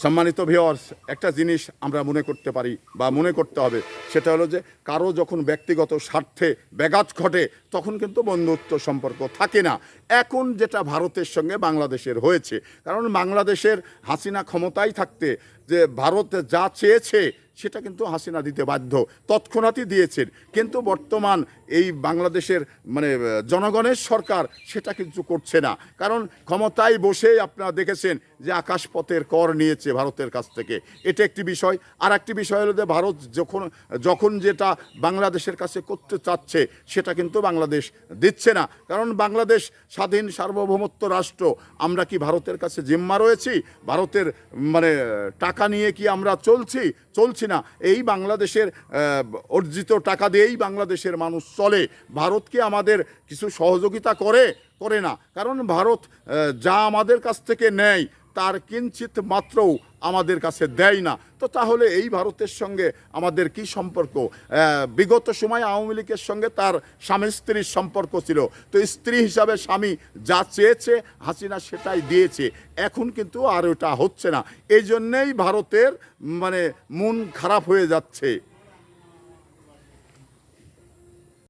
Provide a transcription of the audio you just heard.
সম্মানিত ভিউয়ার্স, একটা জিনিস আমরা মনে করতে পারি বা মনে করতে হবে, সেটা হলো যে কারো যখন ব্যক্তিগত স্বার্থে ব্যাঘাত ঘটে তখন কিন্তু বন্ধুত্ব সম্পর্ক থাকে না। এখন যেটা ভারতের সঙ্গে বাংলাদেশের হয়েছে, কারণ বাংলাদেশের হাসিনা ক্ষমতায় থাকতে যে ভারত যা চেয়েছে সেটা কিন্তু হাসিনা দিতে বাধ্য, তৎক্ষণাৎই দিয়েছেন। কিন্তু বর্তমান এই বাংলাদেশের জনগণের সরকার সেটা কিন্তু করছে না, কারণ ক্ষমতায় বসেই আপনারা দেখেছেন যে আকাশপথের কর নিয়েছে ভারতের কাছ থেকে। এটা একটি বিষয়। আর একটি বিষয় হলো যে ভারত যখন যখন যেটা বাংলাদেশের কাছে করতে চাচ্ছে সেটা কিন্তু বাংলাদেশ দিচ্ছে না, কারণ বাংলাদেশ স্বাধীন সার্বভৌমত্ব রাষ্ট্র। আমরা কি ভারতের কাছে জিম্মা রয়েছি? ভারতের টাকা নিয়ে কি আমরা চলছি না? এই বাংলাদেশের অর্জিত টাকা দিয়েই বাংলাদেশের মানুষ চলে। ভারত কি আমাদের কিছু সহযোগিতা করে না, কারণ ভারত যা আমাদের কাছ থেকে নেয় তার কিঞ্চিত মাত্রও আমাদের কাছে দেয় না। তো তাহলে এই ভারতের সঙ্গে আমাদের কি সম্পর্ক? বিগত সময় আওয়ামী লীগের সঙ্গে তার স্বামী স্ত্রীর সম্পর্ক ছিল, তো স্ত্রী হিসাবে স্বামী যা চেয়েছে হাসিনা সেটাই দিয়েছে। এখন কিন্তু আর ওটা হচ্ছে না, এই জন্যেই ভারতের মন খারাপ হয়ে যাচ্ছে।